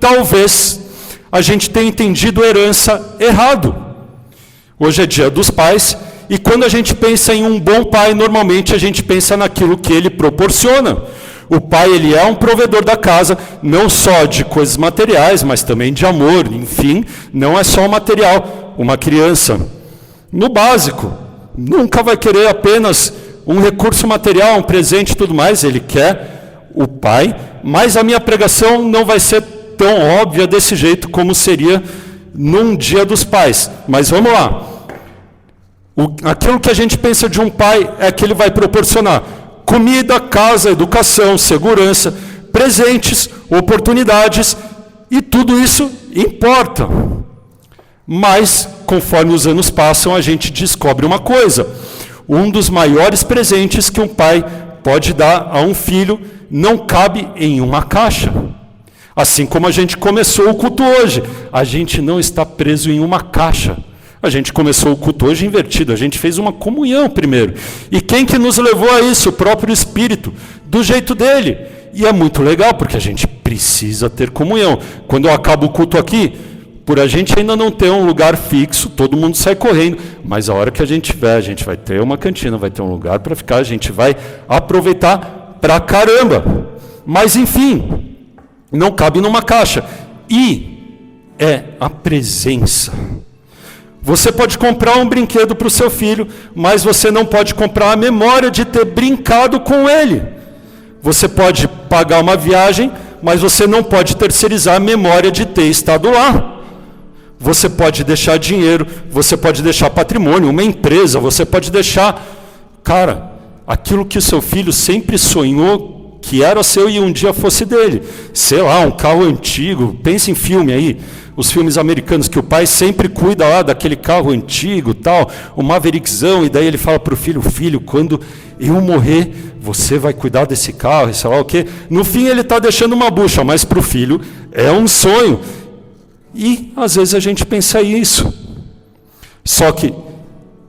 talvez a gente tenha entendido herança errado. Hoje é Dia dos Pais, e quando a gente pensa em um bom pai, normalmente a gente pensa naquilo que ele proporciona. O pai, ele é um provedor da casa, não só de coisas materiais, mas também de amor, enfim, não é só o material. Uma criança, no básico, nunca vai querer apenas um recurso material, um presente e tudo mais, ele quer o pai, mas a minha pregação não vai ser tão óbvia desse jeito como seria num Dia dos Pais. Mas vamos lá. Aquilo que a gente pensa de um pai é que ele vai proporcionar comida, casa, educação, segurança, presentes, oportunidades, e tudo isso importa. Mas, conforme os anos passam, a gente descobre uma coisa. Um dos maiores presentes que um pai pode dar a um filho não cabe em uma caixa. Assim como a gente começou o culto hoje, a gente não está preso em uma caixa. A gente começou o culto hoje invertido, a gente fez uma comunhão primeiro. E quem que nos levou a isso? O próprio Espírito, do jeito dele. E é muito legal, porque a gente precisa ter comunhão. Quando eu acabo o culto aqui, por a gente ainda não ter um lugar fixo, todo mundo sai correndo, mas a hora que a gente tiver, a gente vai ter uma cantina, vai ter um lugar para ficar, a gente vai aproveitar pra caramba. Mas enfim, não cabe numa caixa. E é a presença. Você pode comprar um brinquedo para o seu filho, mas você não pode comprar a memória de ter brincado com ele. Você pode pagar uma viagem, mas você não pode terceirizar a memória de ter estado lá. Você pode deixar dinheiro, você pode deixar patrimônio, uma empresa, você pode deixar, cara, aquilo que o seu filho sempre sonhou que era seu e um dia fosse dele. Sei lá, um carro antigo, pense em filme aí, os filmes americanos que o pai sempre cuida lá daquele carro antigo, tal, o Maverickzão, e daí ele fala para o filho, filho, quando eu morrer, você vai cuidar desse carro, e sei lá o quê. No fim ele está deixando uma bucha, mas para o filho é um sonho. E às vezes a gente pensa isso. Só que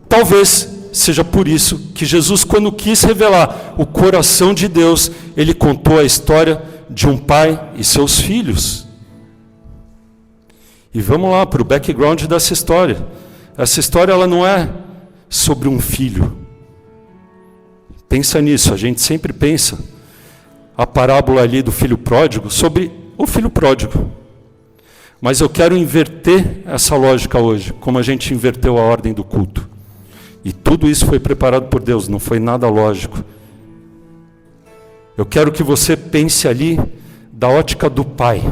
talvez seja por isso que Jesus, quando quis revelar o coração de Deus, ele contou a história de um pai e seus filhos. E vamos lá para o background dessa história. Essa história ela não é sobre um filho. Pensa nisso, a gente sempre pensa a parábola ali do filho pródigo sobre o filho pródigo. Mas eu quero inverter essa lógica hoje, como a gente inverteu a ordem do culto. E tudo isso foi preparado por Deus, não foi nada lógico. Eu quero que você pense ali da ótica do pai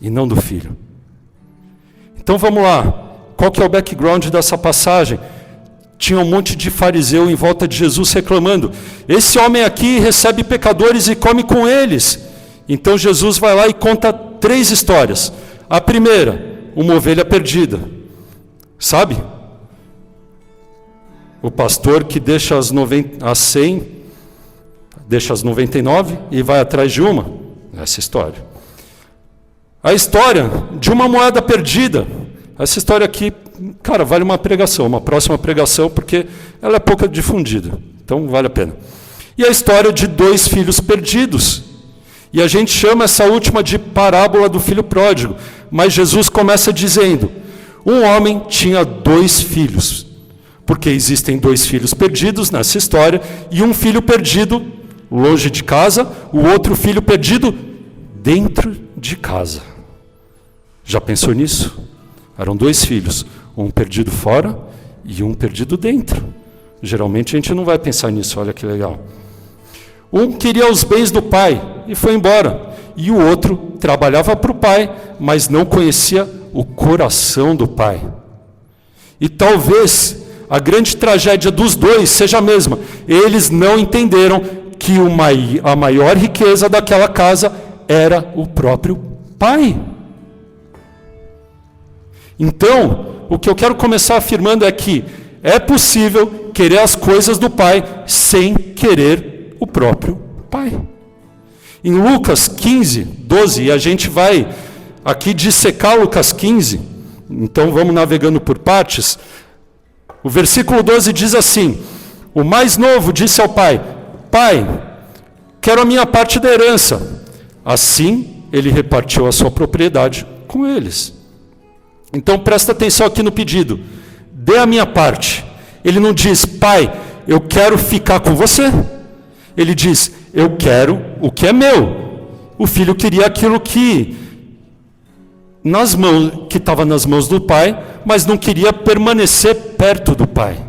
e não do filho. Então vamos lá, qual que é o background dessa passagem? Tinha um monte de fariseu em volta de Jesus reclamando, esse homem aqui recebe pecadores e come com eles. Então Jesus vai lá e conta 3 histórias. A primeira, uma ovelha perdida, sabe? O pastor que deixa as 100, deixa as 99 e vai atrás de uma. Essa história. A história de uma moeda perdida. Essa história aqui, cara, vale uma pregação, uma próxima pregação, porque ela é pouco difundida. Então vale a pena. E a história de 2 filhos perdidos. E a gente chama essa última de parábola do filho pródigo. Mas Jesus começa dizendo, um homem tinha 2 filhos. Porque existem 2 filhos perdidos nessa história, e um filho perdido longe de casa, o outro filho perdido dentro de casa. Já pensou nisso? Eram 2 filhos, um perdido fora e um perdido dentro. Geralmente a gente não vai pensar nisso, olha que legal. Um queria os bens do pai e foi embora. E o outro trabalhava para o pai, mas não conhecia o coração do pai. E talvez a grande tragédia dos 2 seja a mesma. Eles não entenderam que a maior riqueza daquela casa era o próprio pai. Então, o que eu quero começar afirmando é que é possível querer as coisas do pai sem querer o próprio pai. Em Lucas 15, 12, e a gente vai aqui dissecar Lucas 15, então vamos navegando por partes. O versículo 12 diz assim, o mais novo disse ao pai, pai, quero a minha parte da herança. Assim ele repartiu a sua propriedade com eles. Então presta atenção aqui no pedido. Dê a minha parte. Ele não diz, pai, eu quero ficar com você. Ele diz, eu quero o que é meu. O filho queria aquilo que estava nas mãos do pai, mas não queria permanecer perto do pai.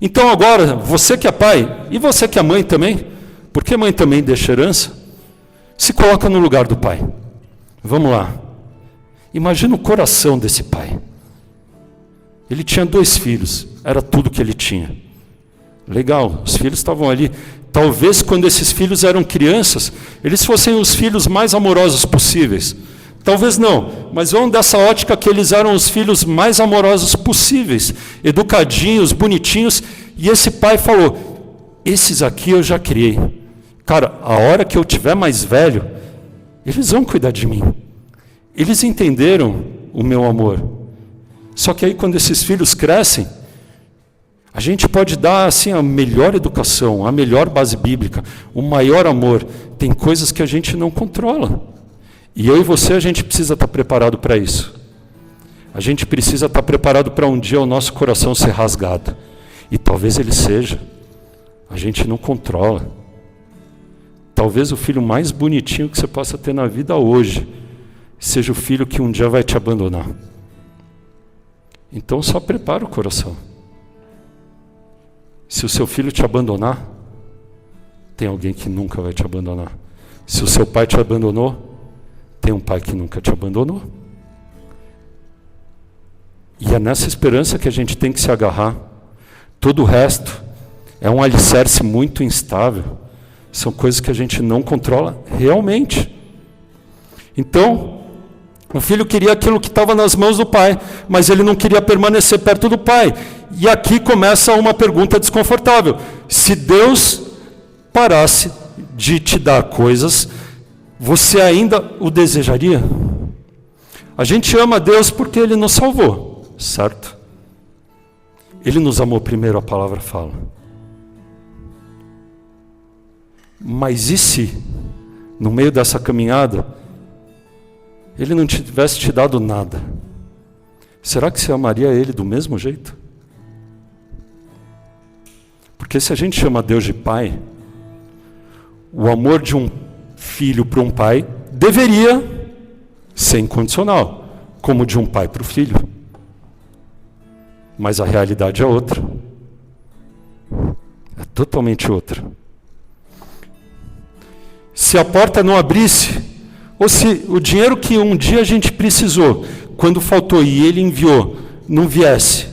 Então agora, você que é pai, e você que é mãe também, porque mãe também deixa herança, se coloca no lugar do pai. Vamos lá. Imagina o coração desse pai. Ele tinha 2 filhos, era tudo que ele tinha. Legal, os filhos estavam ali. Talvez quando esses filhos eram crianças, eles fossem os filhos mais amorosos possíveis. Talvez não, mas vamos dessa ótica que eles eram os filhos mais amorosos possíveis, educadinhos, bonitinhos, e esse pai falou, esses aqui eu já criei. Cara, a hora que eu tiver mais velho, eles vão cuidar de mim. Eles entenderam o meu amor. Só que aí quando esses filhos crescem, a gente pode dar assim a melhor educação, a melhor base bíblica, o maior amor. Tem coisas que a gente não controla. E eu e você, a gente precisa estar preparado para isso. A gente precisa estar preparado para um dia o nosso coração ser rasgado. E talvez ele seja. A gente não controla. Talvez o filho mais bonitinho que você possa ter na vida hoje seja o filho que um dia vai te abandonar. Então só prepara o coração. Se o seu filho te abandonar, tem alguém que nunca vai te abandonar. Se o seu pai te abandonou, tem um pai que nunca te abandonou. E é nessa esperança que a gente tem que se agarrar. Todo o resto é um alicerce muito instável. São coisas que a gente não controla realmente. Então, o filho queria aquilo que estava nas mãos do pai, mas ele não queria permanecer perto do pai. E aqui começa uma pergunta desconfortável. Se Deus parasse de te dar coisas, você ainda o desejaria? A gente ama Deus porque Ele nos salvou, certo? Ele nos amou primeiro, a palavra fala. Mas e se, no meio dessa caminhada, Ele não tivesse te dado nada? Será que você amaria Ele do mesmo jeito? Porque se a gente chama Deus de Pai, o amor de um filho para um pai deveria ser incondicional, como de um pai para o filho. Mas a realidade é outra. É totalmente outra. Se a porta não abrisse, ou se o dinheiro que um dia a gente precisou, quando faltou e Ele enviou, não viesse.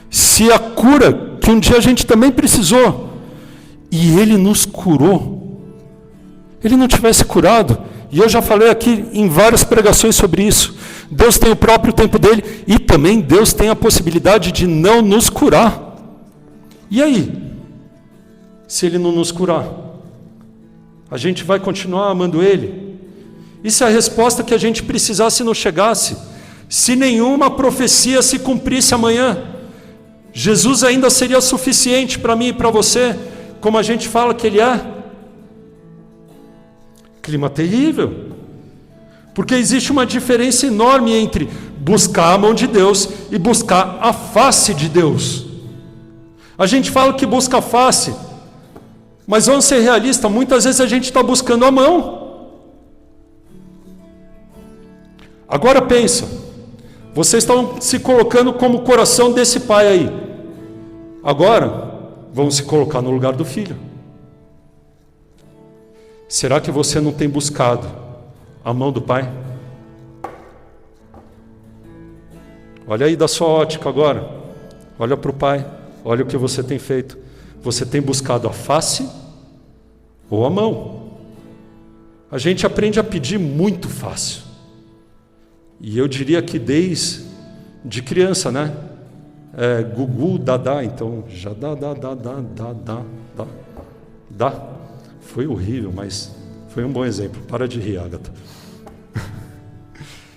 Se a cura que um dia a gente também precisou, e Ele nos curou, Ele não tivesse curado, e eu já falei aqui em várias pregações sobre isso, Deus tem o próprio tempo dele, e também Deus tem a possibilidade de não nos curar. E aí? Se Ele não nos curar, a gente vai continuar amando Ele? E se a resposta que a gente precisasse não chegasse? Se nenhuma profecia se cumprisse amanhã, Jesus ainda seria suficiente para mim e para você, como a gente fala que Ele é? Clima terrível. Porque existe uma diferença enorme entre buscar a mão de Deus e buscar a face de Deus. A gente fala que busca a face, mas vamos ser realistas, muitas vezes a gente está buscando a mão. Agora pensa, vocês estão se colocando como o coração desse pai aí. Agora, vamos se colocar no lugar do filho. Será que você não tem buscado a mão do pai? Olha aí da sua ótica agora. Olha para o pai. Olha o que você tem feito. Você tem buscado a face ou a mão? A gente aprende a pedir muito fácil. E eu diria que desde criança, né? Gugu, dadá, então já dá. Foi horrível, mas foi um bom exemplo. Para de rir, Agatha.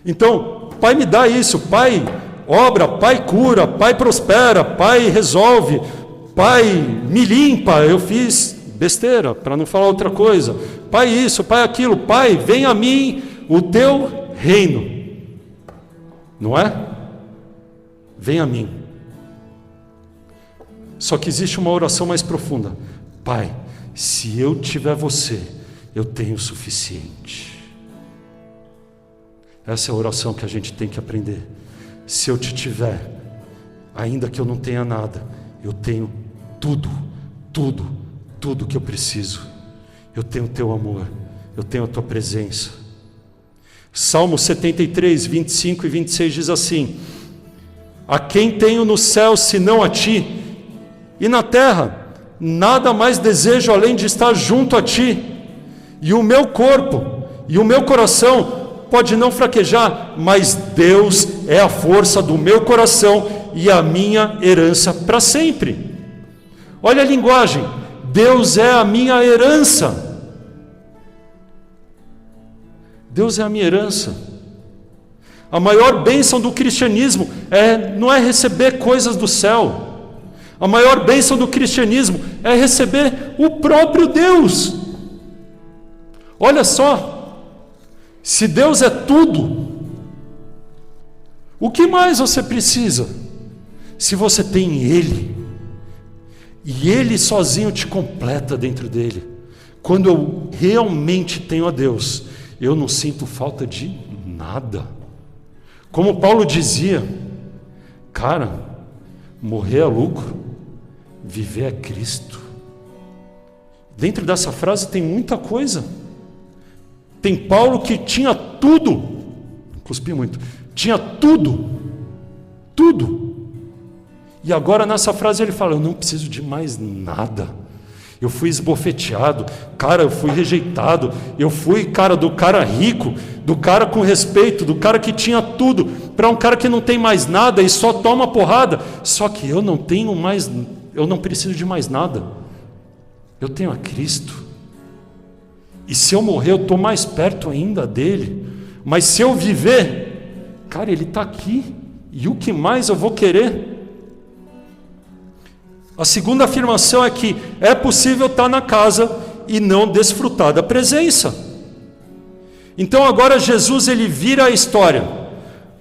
Então, pai me dá isso, pai obra, pai cura, pai prospera, pai resolve, pai me limpa, eu fiz besteira, para não falar outra coisa. Pai isso, Pai aquilo. Pai, venha a mim o teu reino. Não é? Venha a mim. Só que existe uma oração mais profunda. Pai, se eu tiver você, eu tenho o suficiente. Essa é a oração que a gente tem que aprender. Se eu te tiver, ainda que eu não tenha nada, eu tenho tudo, tudo, tudo que eu preciso. Eu tenho o teu amor, eu tenho a tua presença. Salmo 73, 25 e 26 diz assim: a quem tenho no céu senão a ti, e na terra nada mais desejo além de estar junto a ti. E o meu corpo e o meu coração pode não fraquejar, mas Deus é a força do meu coração e a minha herança para sempre. Olha a linguagem, Deus é a minha herança. Deus é a minha herança. A maior bênção do cristianismo não é receber coisas do céu. A maior bênção do cristianismo é receber o próprio Deus. Olha só, se Deus é tudo, o que mais você precisa? Se você tem Ele, e Ele sozinho te completa dentro dele. Quando eu realmente tenho a Deus, eu não sinto falta de nada. Como Paulo dizia, cara, morrer é lucro, viver é Cristo. Dentro dessa frase tem muita coisa. Tem Paulo que tinha tudo, cuspi muito, tinha tudo, tudo. E agora nessa frase ele fala, eu não preciso de mais nada. Eu fui esbofeteado, cara, eu fui rejeitado, eu fui, cara, do cara rico, do cara com respeito, do cara que tinha tudo, para um cara que não tem mais nada e só toma porrada. Só que eu não tenho mais, eu não preciso de mais nada. Eu tenho a Cristo. E se eu morrer, eu estou mais perto ainda dele. Mas se eu viver, cara, ele está aqui. E o que mais eu vou querer? A segunda afirmação é que é possível estar na casa e não desfrutar da presença. Então agora Jesus ele vira a história,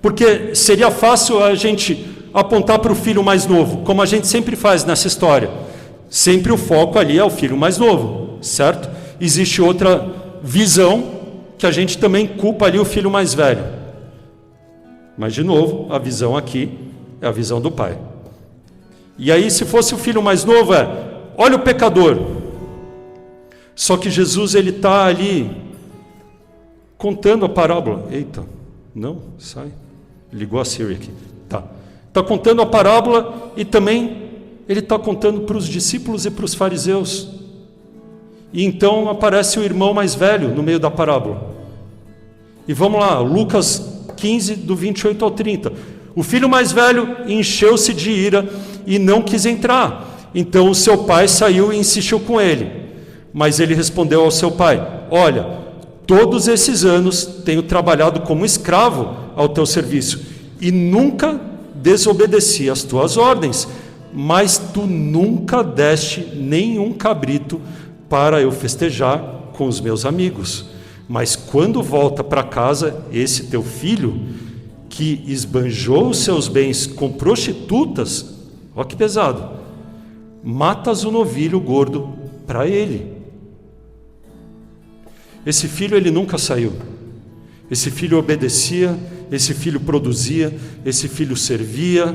porque seria fácil a gente apontar para o filho mais novo, como a gente sempre faz nessa história. Sempre o foco ali é o filho mais novo, certo? Existe outra visão que a gente também culpa ali o filho mais velho. Mas de novo, a visão aqui é a visão do pai. E aí, se fosse o filho mais novo, olha o pecador. Só que Jesus, ele está ali contando a parábola. Eita, não, sai. Ligou a Siri aqui. Tá. Está contando a parábola e também ele está contando para os discípulos e para os fariseus. E então aparece o irmão mais velho no meio da parábola. E vamos lá, Lucas 15, do 28 ao 30. O filho mais velho encheu-se de ira e não quis entrar. Então o seu pai saiu e insistiu com ele. Mas ele respondeu ao seu pai: olha, todos esses anos tenho trabalhado como escravo ao teu serviço e nunca desobedeci às tuas ordens, mas tu nunca deste nenhum cabrito para eu festejar com os meus amigos. Mas quando volta para casa esse teu filho, que esbanjou os seus bens com prostitutas, olha que pesado, matas o novilho gordo para ele. Esse filho ele nunca saiu. Esse filho obedecia, esse filho produzia, esse filho servia.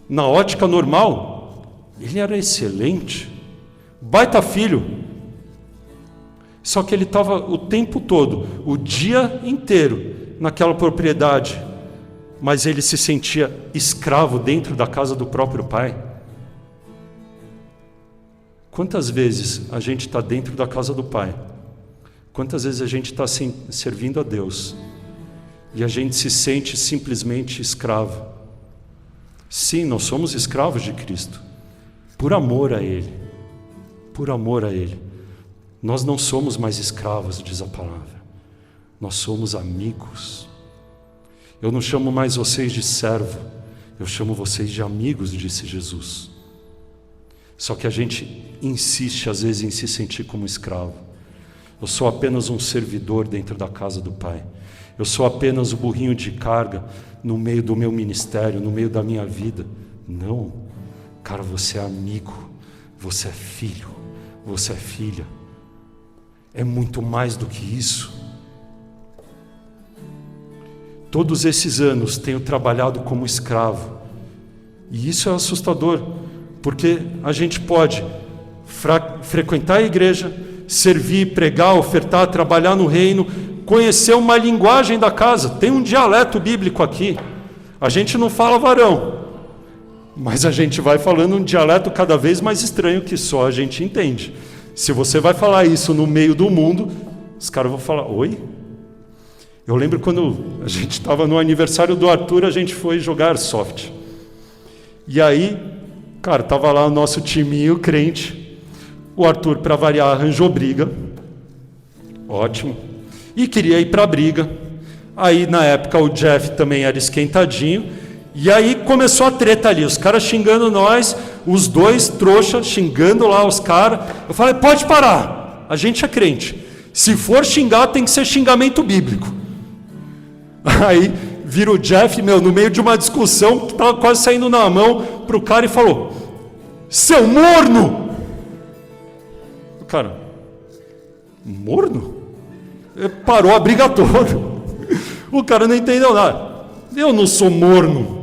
Na ótica normal, ele era excelente, baita filho. Só que ele estava o tempo todo, o dia inteiro, naquela propriedade, mas ele se sentia escravo dentro da casa do próprio pai. Quantas vezes a gente está dentro da casa do pai? Quantas vezes a gente está servindo a Deus e a gente se sente simplesmente escravo? Sim, nós somos escravos de Cristo, por amor a Ele, por amor a Ele. Nós não somos mais escravos, diz a palavra. Nós somos amigos. Eu não chamo mais vocês de servo, eu chamo vocês de amigos, disse Jesus. Só que a gente insiste, às vezes, em se sentir como escravo. Eu sou apenas um servidor dentro da casa do Pai. Eu sou apenas o burrinho de carga no meio do meu ministério, no meio da minha vida. Não. Cara, você é amigo, você é filho, você é filha. É muito mais do que isso. Todos esses anos tenho trabalhado como escravo. E isso é assustador, porque a gente pode frequentar a igreja, servir, pregar, ofertar, trabalhar no reino, conhecer uma linguagem da casa. Tem um dialeto bíblico aqui. A gente não fala varão, mas a gente vai falando um dialeto cada vez mais estranho que só a gente entende. Se você vai falar isso no meio do mundo, os caras vão falar, oi? Eu lembro quando a gente estava no aniversário do Arthur, a gente foi jogar Airsoft. E aí, cara, estava lá o nosso timinho crente. O Arthur, para variar, arranjou briga. Ótimo. E queria ir para a briga. Aí, na época, o Jeff também era esquentadinho. E aí começou a treta ali. Os caras xingando nós, os dois trouxas xingando lá os caras. Eu falei, pode parar. A gente é crente. Se for xingar, tem que ser xingamento bíblico. Aí vira o Jeff, no meio de uma discussão, que estava quase saindo na mão, para o cara e falou, seu morno! O cara, morno? Parou a briga toda. O cara não entendeu nada. Eu não sou morno.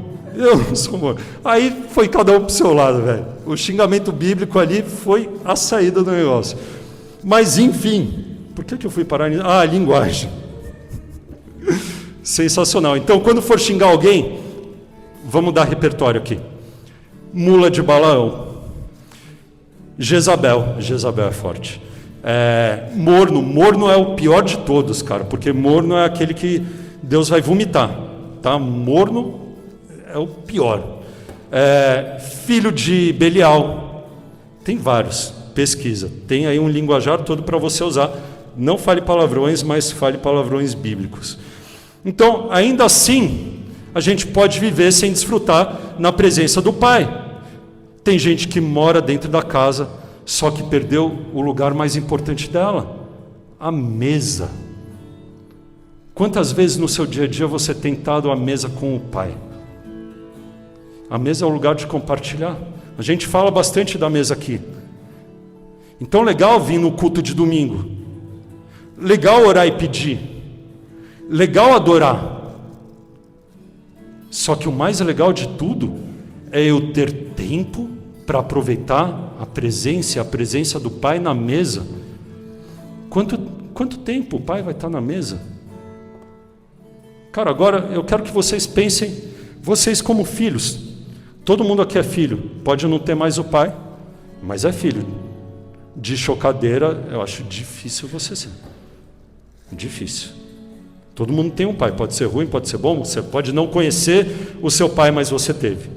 Aí foi cada um para o seu lado, velho. O xingamento bíblico ali foi a saída do negócio. Mas enfim, por que eu fui parar nisso? A linguagem. Sensacional. Então, quando for xingar alguém, vamos dar repertório aqui. Mula de Balaão. Jezabel é forte. Morno é o pior de todos, cara, porque morno é aquele que Deus vai vomitar, tá? Morno é o pior. Filho de Belial. Tem vários, pesquisa. Tem aí um linguajar todo para você usar. Não fale palavrões, mas fale palavrões bíblicos. Então, ainda assim, a gente pode viver sem desfrutar na presença do Pai. Tem gente que mora dentro da casa, só que perdeu o lugar mais importante dela, a mesa. Quantas vezes no seu dia a dia você tem estado à mesa com o Pai? A mesa é o lugar de compartilhar. A gente fala bastante da mesa aqui. Então, legal vir no culto de domingo. Legal orar e pedir. Legal adorar. Só que o mais legal de tudo é eu ter tempo para aproveitar a presença do Pai na mesa. Quanto tempo o Pai vai estar na mesa? Cara, agora eu quero que vocês pensem, vocês como filhos. Todo mundo aqui é filho. Pode não ter mais o pai, mas é filho. De chocadeira, eu acho difícil você ser. Difícil. Todo mundo tem um pai, pode ser ruim, pode ser bom, você pode não conhecer o seu pai, mas você teve.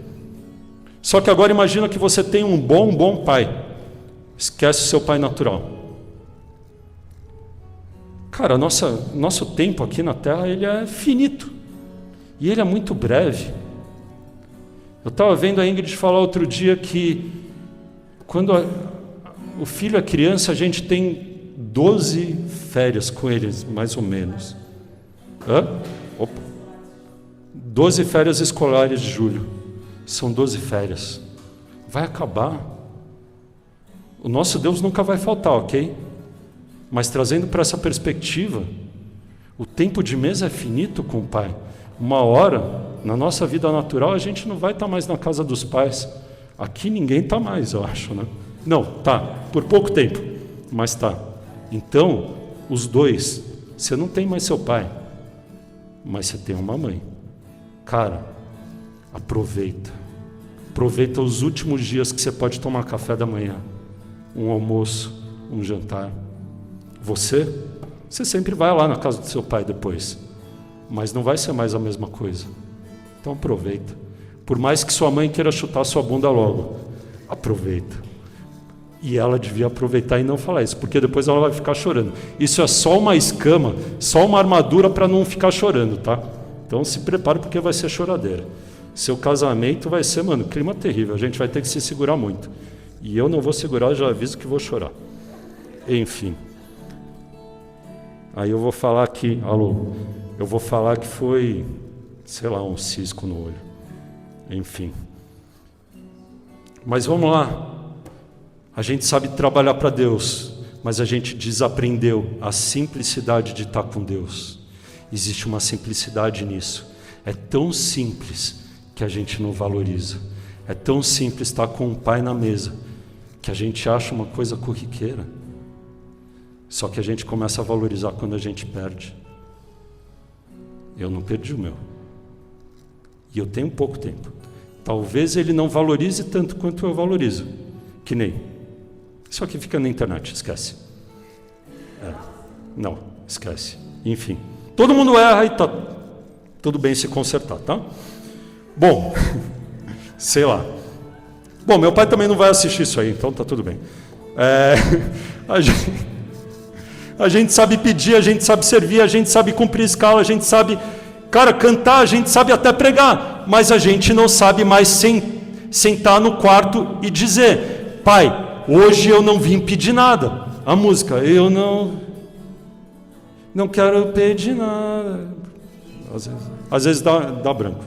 Só que agora imagina que você tem um bom pai. Esquece o seu pai natural. Cara, nosso tempo aqui na Terra, ele é finito. E ele é muito breve. Eu estava vendo a Ingrid falar outro dia que quando o filho é criança, a gente tem 12 férias com eles, mais ou menos. 12 férias escolares de julho. São 12 férias. Vai acabar. O nosso Deus nunca vai faltar, ok? Mas trazendo para essa perspectiva, o tempo de mesa é finito com o Pai. Uma hora, na nossa vida natural, a gente não vai estar mais na casa dos pais. Aqui ninguém está mais, eu acho, né? Não, tá, por pouco tempo, mas tá. Então, os dois, você não tem mais seu pai, mas você tem uma mãe. Cara, aproveita os últimos dias que você pode tomar café da manhã, um almoço, um jantar. Você sempre vai lá na casa do seu pai depois, mas não vai ser mais a mesma coisa. Então aproveita. Por mais que sua mãe queira chutar sua bunda logo, aproveita. E ela devia aproveitar e não falar isso, porque depois ela vai ficar chorando. Isso é só uma escama, só uma armadura para não ficar chorando, tá? Então se prepare, porque vai ser choradeira. Seu casamento vai ser, clima terrível, a gente vai ter que se segurar muito. E eu não vou segurar, já aviso que vou chorar. Enfim. Aí eu vou falar que, eu vou falar que foi, sei lá, um cisco no olho. Enfim. Mas vamos lá. A gente sabe trabalhar para Deus, mas a gente desaprendeu a simplicidade de estar com Deus. Existe uma simplicidade nisso. É tão simples que a gente não valoriza. É tão simples estar com o Pai na mesa que a gente acha uma coisa corriqueira. Só que a gente começa a valorizar quando a gente perde. Eu não perdi o meu. E eu tenho pouco tempo. Talvez ele não valorize tanto quanto eu valorizo. Que nem. Isso aqui fica na internet, esquece. Não, esquece. Enfim. Todo mundo erra e tá tudo bem se consertar, tá? Bom, sei lá. Bom, meu pai também não vai assistir isso aí, então tá tudo bem. A gente sabe pedir, a gente sabe servir, a gente sabe cumprir escala, a gente sabe, cantar, a gente sabe até pregar, mas a gente não sabe mais sentar no quarto e dizer: Pai, hoje eu não vim pedir nada. A música, eu não quero pedir nada. Às vezes dá branco.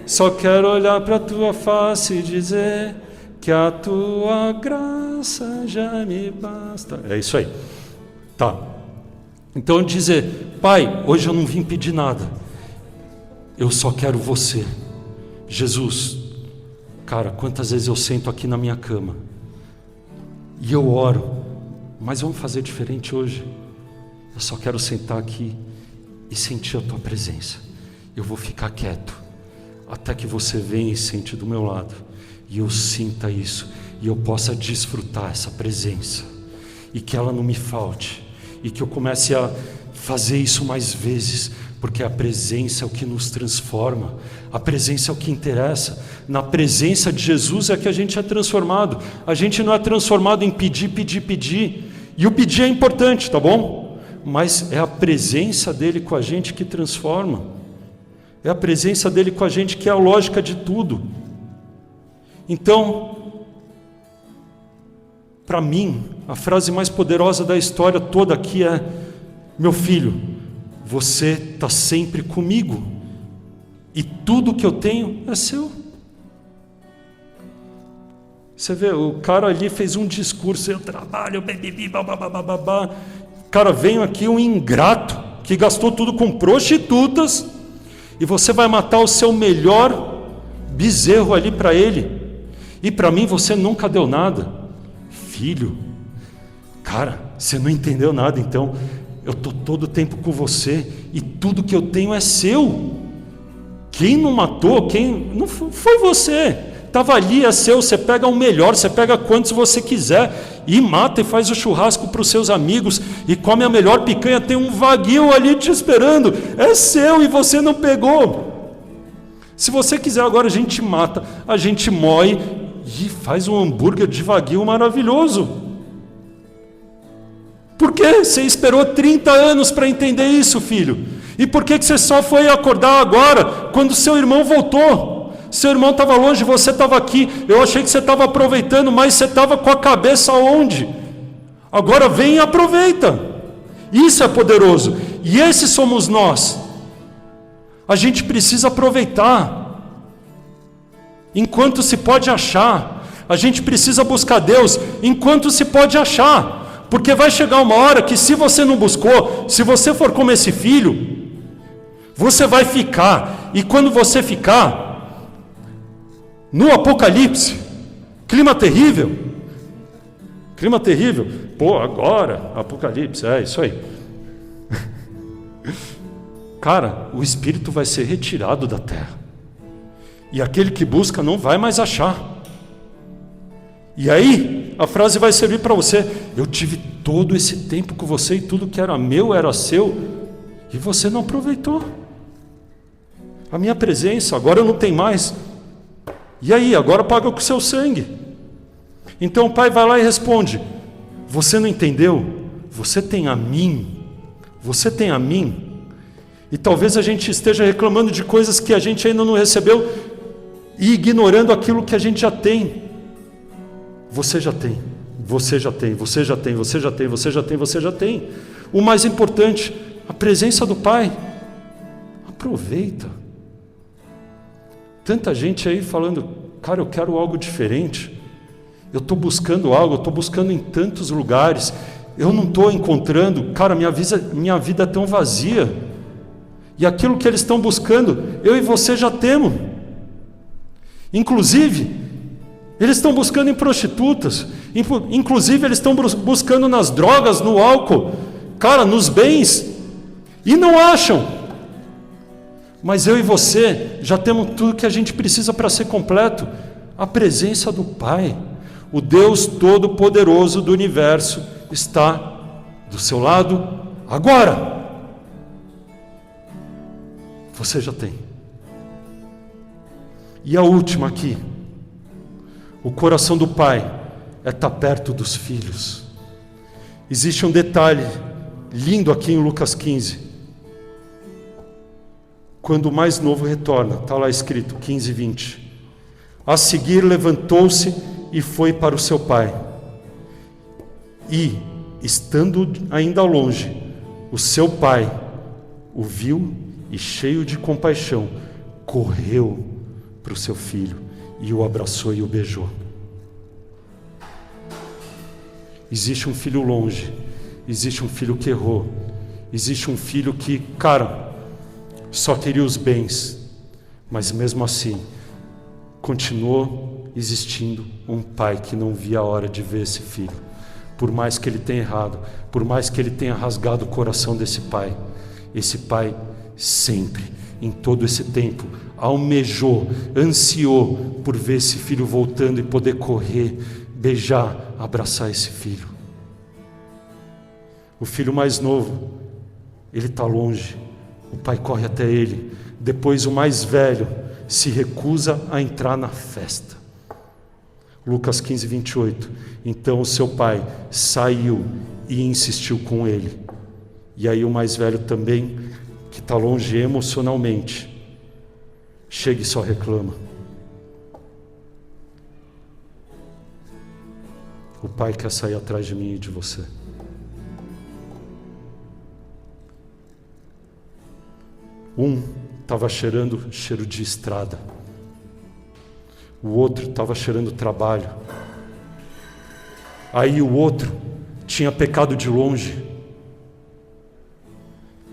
Só quero olhar para a tua face e dizer que a tua graça já me basta. É isso aí. Tá. Então dizer: Pai, hoje eu não vim pedir nada. Eu só quero você. Jesus, quantas vezes eu sento aqui na minha cama e eu oro, mas vamos fazer diferente hoje. Eu só quero sentar aqui e sentir a tua presença. Eu vou ficar quieto até que você venha e sente do meu lado e eu sinta isso e eu possa desfrutar essa presença e que ela não me falte e que eu comece a fazer isso mais vezes, porque a presença é o que nos transforma, a presença é o que interessa. Na presença de Jesus é que a gente é transformado. A gente não é transformado em pedir, e o pedir é importante, tá bom? Mas é a presença dele com a gente que transforma. É a presença dele com a gente que é a lógica de tudo. Então, para mim, a frase mais poderosa da história toda aqui é: meu filho, você está sempre comigo e tudo que eu tenho é seu. Você vê, o cara ali fez um discurso: eu trabalho, babá. Vem aqui um ingrato que gastou tudo com prostitutas e você vai matar o seu melhor bezerro ali para ele. E para mim você nunca deu nada. Filho, você não entendeu nada, então eu estou todo o tempo com você e tudo que eu tenho é seu. Quem não matou, não foi você. Estava ali, é seu, você pega o melhor, você pega quantos você quiser e mata e faz o churrasco para os seus amigos e come a melhor picanha, tem um vaguio ali te esperando, é seu e você não pegou. Se você quiser agora a gente mata, a gente moe e faz um hambúrguer de vaguio maravilhoso. Por que você esperou 30 anos para entender isso, filho? E por que você só foi acordar agora, quando seu irmão voltou? Seu irmão estava longe, você estava aqui. Eu achei que você estava aproveitando, mas você estava com a cabeça onde? Agora vem e aproveita. Isso é poderoso. E esses somos nós. A gente precisa aproveitar enquanto se pode achar. A gente precisa buscar Deus enquanto se pode achar. Porque vai chegar uma hora que, se você não buscou, se você for como esse filho, você vai ficar. E quando você ficar no Apocalipse, clima terrível, agora, Apocalipse, é isso aí. O Espírito vai ser retirado da terra, e aquele que busca não vai mais achar. E aí, a frase vai servir para você: eu tive todo esse tempo com você, e tudo que era meu era seu, e você não aproveitou. A minha presença, agora eu não tenho mais. E aí, agora paga com o seu sangue. Então o pai vai lá e responde: você não entendeu? Você tem a mim. Você tem a mim. E talvez a gente esteja reclamando de coisas que a gente ainda não recebeu. e ignorando aquilo que a gente já tem. Você já tem, você já tem, você já tem, você já tem, você já tem, você já tem. O mais importante, a presença do Pai. Aproveita. Tanta gente aí falando, cara, eu quero algo diferente. Eu estou buscando algo, eu estou buscando em tantos lugares. Eu não estou encontrando, cara, minha vida é tão vazia. E aquilo que eles estão buscando, eu e você já temos. Inclusive, eles estão buscando em prostitutas. Inclusive, eles estão buscando nas drogas, no álcool, cara, nos bens. E não acham. Mas eu e você já temos tudo que a gente precisa para ser completo. A presença do Pai. O Deus Todo-Poderoso do universo está do seu lado agora. Você já tem. E a última aqui. O coração do Pai é estar perto dos filhos. Existe um detalhe lindo aqui em Lucas 15. Quando o mais novo retorna, está lá escrito, 15:20. A seguir levantou-se e foi para o seu pai. E, estando ainda longe, o seu pai o viu e, cheio de compaixão, correu para o seu filho e o abraçou e o beijou. Existe um filho longe, existe um filho que errou, existe um filho que, cara, só queria os bens, mas mesmo assim, continuou existindo um pai que não via a hora de ver esse filho. Por mais que ele tenha errado, por mais que ele tenha rasgado o coração desse pai, esse pai sempre, em todo esse tempo, almejou, ansiou por ver esse filho voltando e poder correr, beijar, abraçar esse filho. O filho mais novo, ele está longe, o pai corre até ele. Depois o mais velho se recusa a entrar na festa. Lucas 15:28. Então o seu pai saiu e insistiu com ele. E aí o mais velho também, que está longe emocionalmente, chega e só reclama. O pai quer sair atrás de mim e de você. Um estava cheirando cheiro de estrada. O outro estava cheirando trabalho. Aí o outro tinha pecado de longe.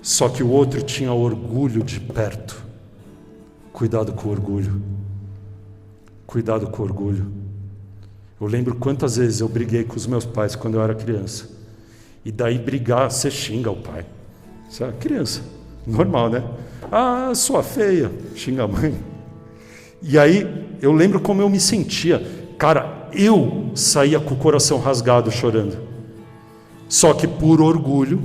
Só que o outro tinha orgulho de perto. Cuidado com o orgulho. Cuidado com o orgulho. Eu lembro quantas vezes eu briguei com os meus pais quando eu era criança. E daí brigar, você xinga o pai. Você é criança. Normal, né? Ah, sua feia. Xinga a mãe. E aí, eu lembro como eu me sentia. Cara, eu saía com o coração rasgado chorando. Só que por orgulho,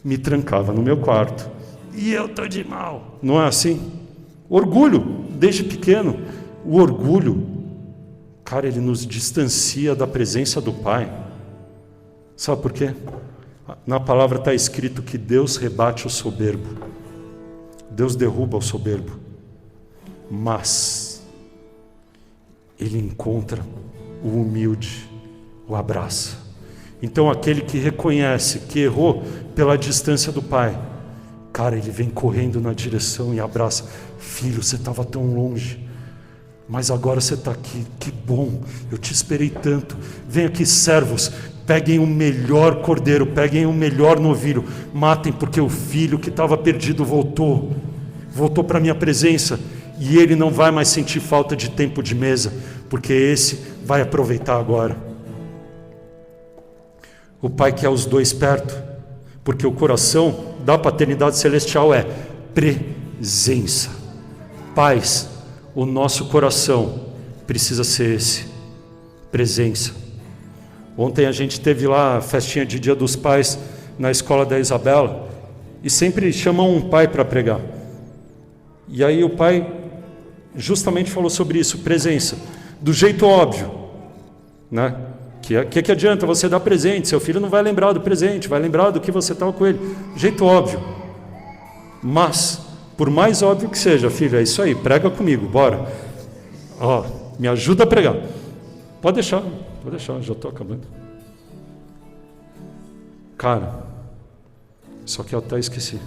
me trancava no meu quarto. E eu tô de mal. Não é assim? Orgulho, desde pequeno. O orgulho, cara, ele nos distancia da presença do Pai. Sabe por quê? Na palavra está escrito que Deus rebate o soberbo. Deus derruba o soberbo. Mas Ele encontra o humilde, o abraça. Então aquele que reconhece que errou pela distância do Pai, cara, ele vem correndo na direção e abraça. Filho, você estava tão longe, mas agora você está aqui, que bom, eu te esperei tanto. Vem aqui, servos, peguem o melhor cordeiro, peguem o melhor novilho, matem, porque o filho que estava perdido voltou para a minha presença, e ele não vai mais sentir falta de tempo de mesa, porque esse vai aproveitar agora. O Pai quer os dois perto, porque o coração da paternidade celestial é presença. Pais, o nosso coração precisa ser esse, presença. Ontem a gente teve lá a festinha de Dia dos Pais na escola da Isabela, e sempre chamam um pai para pregar. E aí o pai justamente falou sobre isso, presença, do jeito óbvio, né? Que adianta você dar presente? Seu filho não vai lembrar do presente, vai lembrar do que você estava com ele. Jeito óbvio. Mas, por mais óbvio que seja, filho, é isso aí, prega comigo, bora. Me ajuda a pregar. Pode deixar, já estou acabando. Cara, só que eu até esqueci.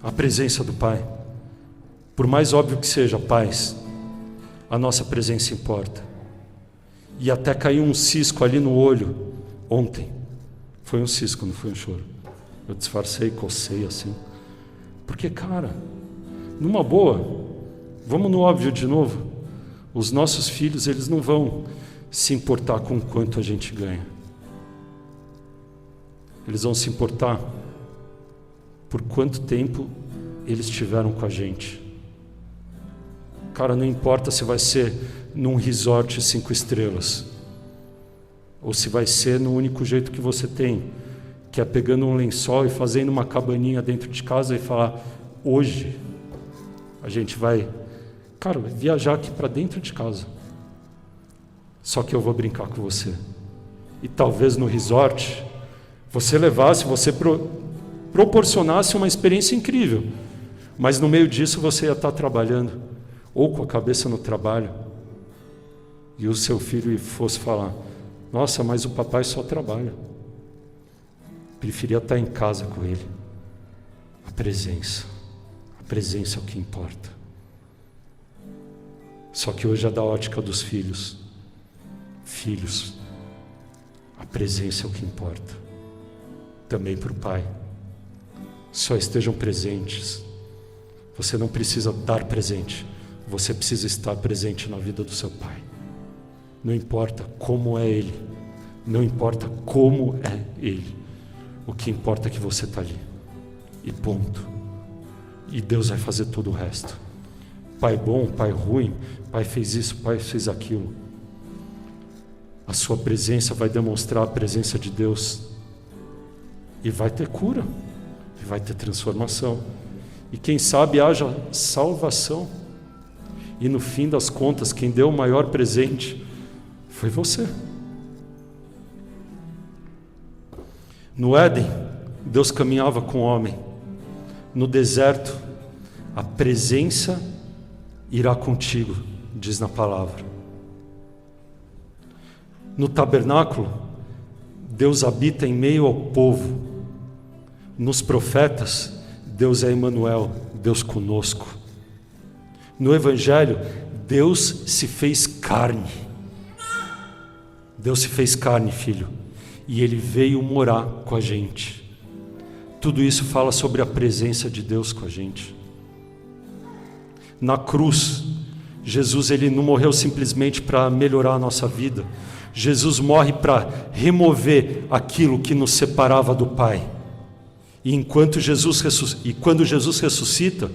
A presença do Pai. Por mais óbvio que seja, pais, a nossa presença importa. E até caiu um cisco ali no olho ontem. Foi um cisco, não foi um choro. Eu disfarcei, cocei assim. Porque, cara, numa boa, vamos no óbvio de novo. Os nossos filhos, eles não vão se importar com quanto a gente ganha. Eles vão se importar por quanto tempo eles tiveram com a gente. Cara, não importa se vai ser num resort 5 estrelas, ou se vai ser no único jeito que você tem, que é pegando um lençol e fazendo uma cabaninha dentro de casa e falar, hoje a gente vai, cara, viajar aqui para dentro de casa. Só que eu vou brincar com você. E talvez no resort, você levasse, você proporcionasse uma experiência incrível. Mas no meio disso você ia estar trabalhando, ou com a cabeça no trabalho, e o seu filho fosse falar, nossa, mas o papai só trabalha. Preferia estar em casa com ele. A presença é o que importa. Só que hoje é da ótica dos filhos. Filhos, a presença é o que importa. Também para o pai. Só estejam presentes. Você não precisa dar presente. Você precisa estar presente na vida do seu pai. Não importa como é ele. Não importa como é ele. O que importa é que você está ali. E ponto. E Deus vai fazer todo o resto. Pai bom, pai ruim, pai fez isso, pai fez aquilo. A sua presença vai demonstrar a presença de Deus. E vai ter cura. E vai ter transformação. E quem sabe haja salvação. E no fim das contas, quem deu o maior presente foi você. No Éden, Deus caminhava com o homem. No deserto, a presença irá contigo, diz na palavra. No tabernáculo, Deus habita em meio ao povo. Nos profetas, Deus é Emanuel, Deus conosco. No Evangelho, Deus se fez carne. Deus se fez carne, filho, e Ele veio morar com a gente. Tudo isso fala sobre a presença de Deus com a gente. Na cruz, Jesus ele não morreu simplesmente para melhorar a nossa vida. Jesus morre para remover aquilo que nos separava do Pai. E quando Jesus ressuscita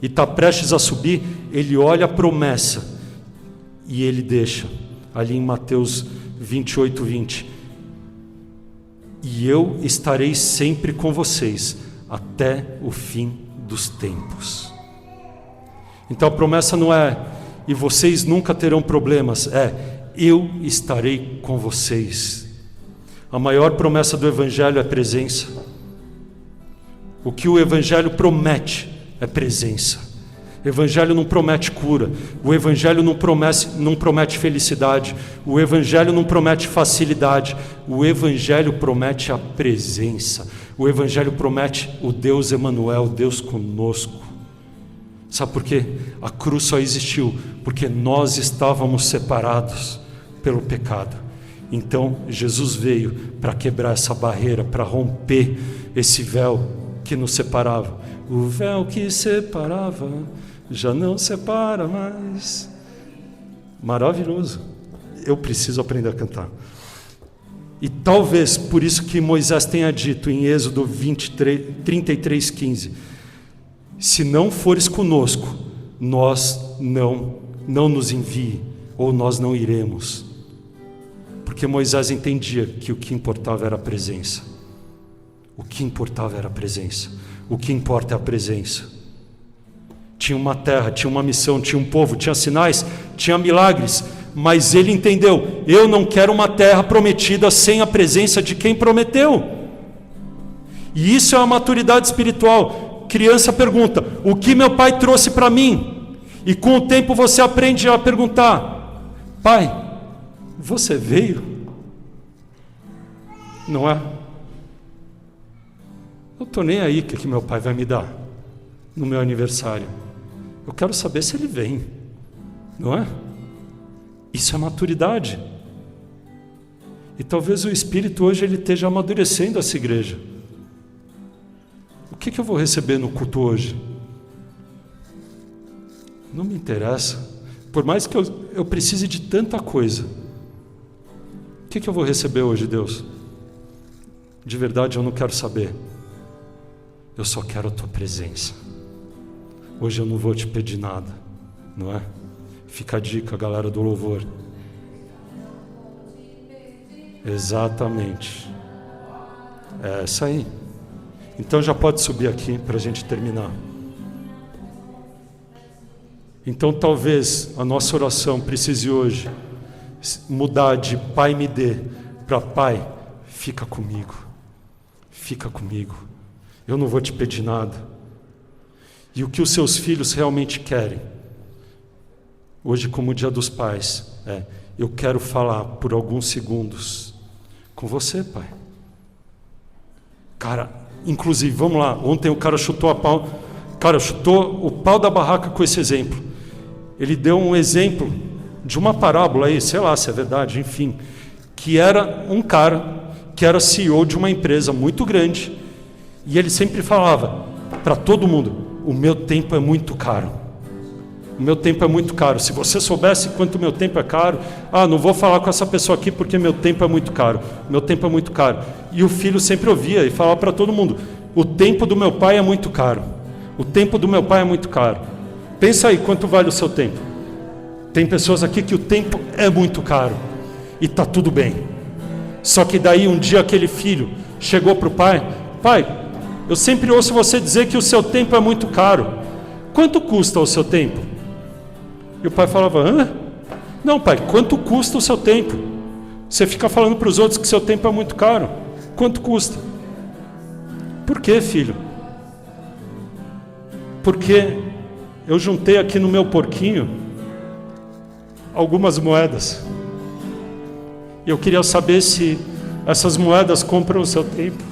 e está prestes a subir, Ele olha a promessa e Ele deixa, ali em Mateus 28, 20. E eu estarei sempre com vocês, até o fim dos tempos. Então a promessa não é, e vocês nunca terão problemas, é, eu estarei com vocês. A maior promessa do Evangelho é presença. O que o Evangelho promete é presença. O Evangelho não promete cura. O Evangelho não promete felicidade. O Evangelho não promete facilidade. O Evangelho promete a presença. O Evangelho promete o Deus Emanuel, Deus conosco. Sabe por quê? A cruz só existiu porque nós estávamos separados pelo pecado. Então Jesus veio para quebrar essa barreira, para romper esse véu que nos separava. O véu que separava já não separa mais. Maravilhoso. Eu preciso aprender a cantar. E talvez por isso que Moisés tenha dito em Êxodo 33:15, se não fores conosco, nós não nos envie, ou nós não iremos. Porque Moisés entendia que o que importava era a presença. O que importava era a presença. O que importa é a presença. Tinha uma terra, tinha uma missão, tinha um povo, tinha sinais, tinha milagres, mas ele entendeu, eu não quero uma terra prometida sem a presença de quem prometeu. E isso é a maturidade espiritual. Criança pergunta, o que meu pai trouxe para mim? E com o tempo você aprende a perguntar: pai, você veio? Não é? Eu estou nem aí o que meu pai vai me dar no meu aniversário. Eu quero saber se ele vem, não é? Isso é maturidade. E talvez o Espírito hoje ele esteja amadurecendo essa igreja. O que eu vou receber no culto hoje? Não me interessa. Por mais que eu precise de tanta coisa. O que eu vou receber hoje, Deus? De verdade eu não quero saber. Eu só quero a tua presença. Hoje eu não vou te pedir nada, não é? Fica a dica, galera do louvor. Exatamente. É essa aí. Então já pode subir aqui para a gente terminar. Então talvez a nossa oração precise hoje mudar de Pai me dê para Pai, fica comigo. Fica comigo. Eu não vou te pedir nada. E o que os seus filhos realmente querem, hoje como o Dia dos Pais, eu quero falar por alguns segundos com você, Pai. Cara, inclusive, vamos lá, ontem o cara chutou o pau da barraca com esse exemplo. Ele deu um exemplo de uma parábola aí, sei lá se é verdade, enfim, que era um cara que era CEO de uma empresa muito grande, e ele sempre falava para todo mundo: o meu tempo é muito caro. O meu tempo é muito caro. Se você soubesse quanto o meu tempo é caro, não vou falar com essa pessoa aqui porque meu tempo é muito caro. Meu tempo é muito caro. E o filho sempre ouvia e falava para todo mundo: o tempo do meu pai é muito caro. O tempo do meu pai é muito caro. Pensa aí quanto vale o seu tempo. Tem pessoas aqui que o tempo é muito caro. E está tudo bem. Só que daí um dia aquele filho chegou para o pai: pai, eu sempre ouço você dizer que o seu tempo é muito caro. Quanto custa o seu tempo? E o pai falava: hã? Não, pai, quanto custa o seu tempo? Você fica falando para os outros que seu tempo é muito caro. Quanto custa? Por quê, filho? Porque eu juntei aqui no meu porquinho algumas moedas. E eu queria saber se essas moedas compram o seu tempo.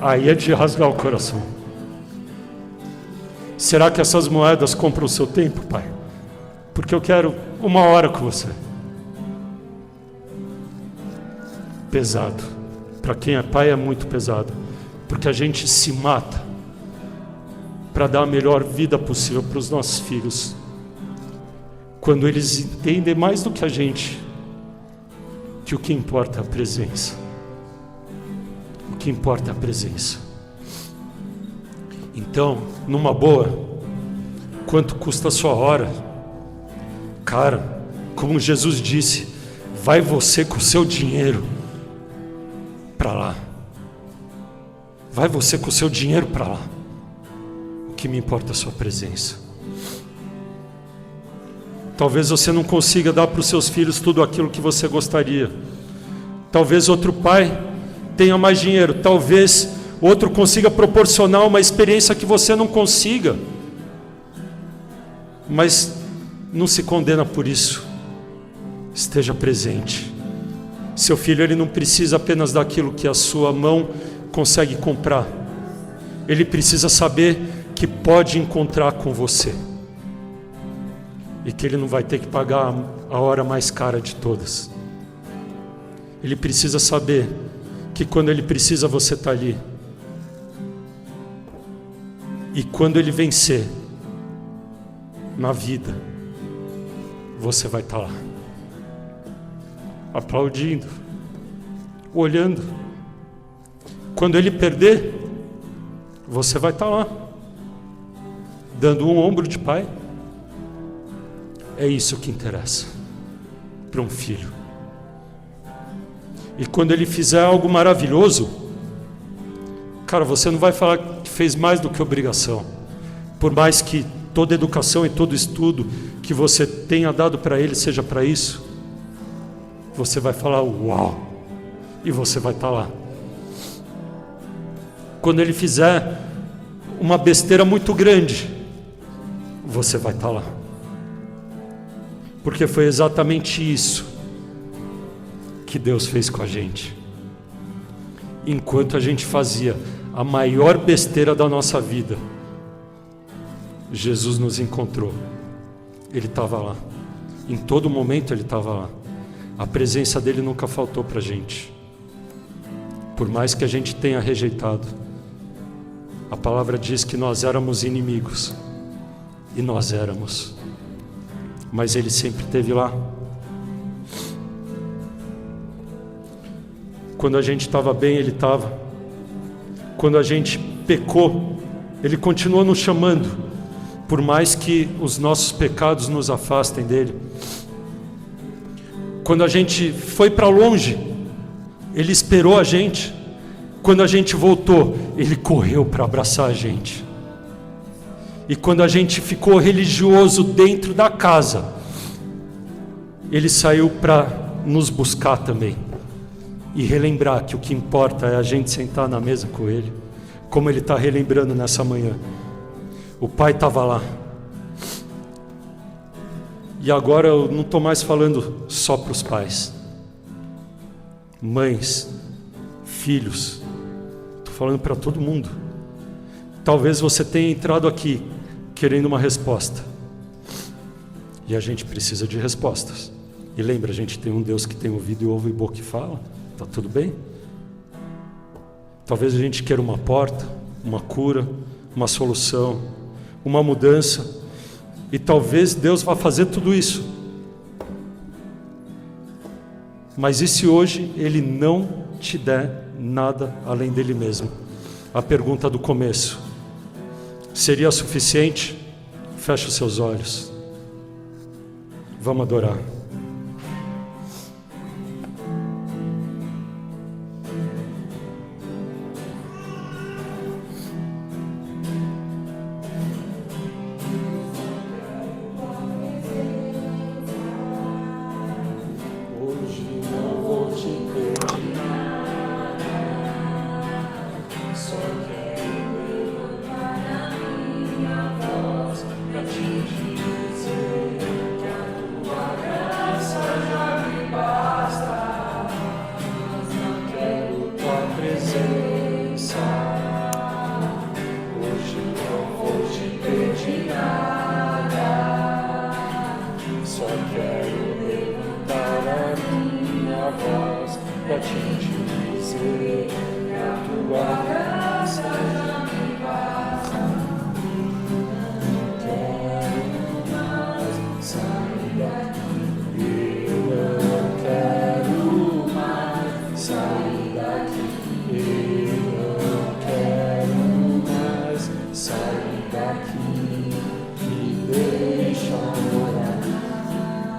Aí é de rasgar o coração. Será que essas moedas compram o seu tempo, pai? Porque eu quero 1 hora com você. Pesado. Para quem é pai é muito pesado. Porque a gente se mata para dar a melhor vida possível para os nossos filhos. Quando eles entendem mais do que a gente que o que importa é a presença. O que importa é a presença. Então, numa boa, quanto custa a sua hora? Cara, como Jesus disse, vai você com o seu dinheiro para lá. Vai você com o seu dinheiro para lá. O que me importa é a sua presença. Talvez você não consiga dar para os seus filhos tudo aquilo que você gostaria. Talvez outro pai tenha mais dinheiro. Talvez outro consiga proporcionar uma experiência que você não consiga. Mas não se condena por isso. Esteja presente. Seu filho, ele não precisa apenas daquilo que a sua mão consegue comprar. Ele precisa saber que pode encontrar com você. E que ele não vai ter que pagar a hora mais cara de todas. Ele precisa saber que quando ele precisa, você está ali. E quando ele vencer na vida, você vai estar lá. Aplaudindo, olhando. Quando ele perder, você vai estar lá, dando um ombro de pai. É isso que interessa para um filho. E quando ele fizer algo maravilhoso, cara, você não vai falar que fez mais do que obrigação. Por mais que toda educação e todo estudo que você tenha dado para ele seja para isso, você vai falar uau, e você vai estar lá. Quando ele fizer uma besteira muito grande, você vai estar lá. Porque foi exatamente isso que Deus fez com a gente. Enquanto a gente fazia a maior besteira da nossa vida, Jesus nos encontrou. Ele estava lá. Em todo momento Ele estava lá. A presença dEle nunca faltou para a gente. Por mais que a gente tenha rejeitado, a palavra diz que nós éramos inimigos. E nós éramos. Mas Ele sempre esteve lá. Quando a gente estava bem, Ele estava. Quando a gente pecou, Ele continua nos chamando, por mais que os nossos pecados nos afastem dEle. Quando a gente foi para longe, Ele esperou a gente. Quando a gente voltou, Ele correu para abraçar a gente. E quando a gente ficou religioso dentro da casa, Ele saiu para nos buscar também. E relembrar que o que importa é a gente sentar na mesa com Ele, como Ele está relembrando nessa manhã. O Pai estava lá. E agora eu não estou mais falando só para os pais, mães, filhos, estou falando para todo mundo. Talvez você tenha entrado aqui querendo uma resposta, e a gente precisa de respostas. E lembra, a gente tem um Deus que tem ouvido e ouve e boca e fala. Está tudo bem? Talvez a gente queira uma porta, uma cura, uma solução, uma mudança. E talvez Deus vá fazer tudo isso. Mas e se hoje Ele não te der nada além dEle mesmo? A pergunta do começo: seria suficiente? Feche os seus olhos. Vamos adorar.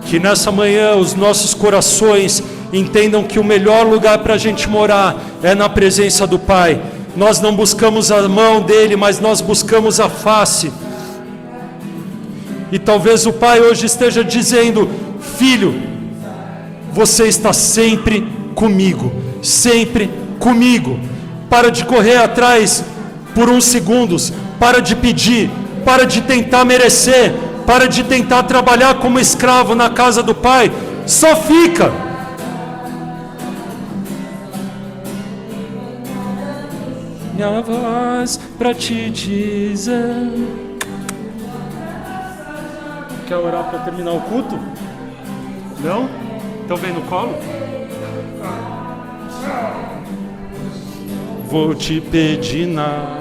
Que nessa manhã os nossos corações entendam que o melhor lugar para a gente morar é na presença do Pai. Nós não buscamos a mão dEle, mas nós buscamos a face. E talvez o Pai hoje esteja dizendo: filho, você está sempre comigo, sempre comigo. Para de correr atrás por uns segundos, para de pedir, para de tentar merecer, para de tentar trabalhar como escravo na casa do Pai. Só fica. Minha voz para te dizer. Quer orar para terminar o culto? Não? Então vem no colo. Vou te pedir nada,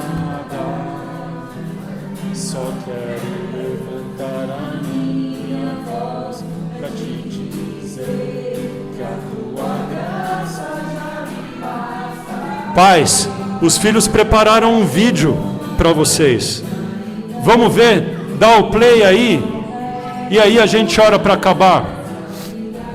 só quero levantar a minha voz pra te dizer que a tua graça já me basta. Pais, os filhos prepararam um vídeo para vocês. Vamos ver? Dá o play aí. E aí a gente ora para acabar.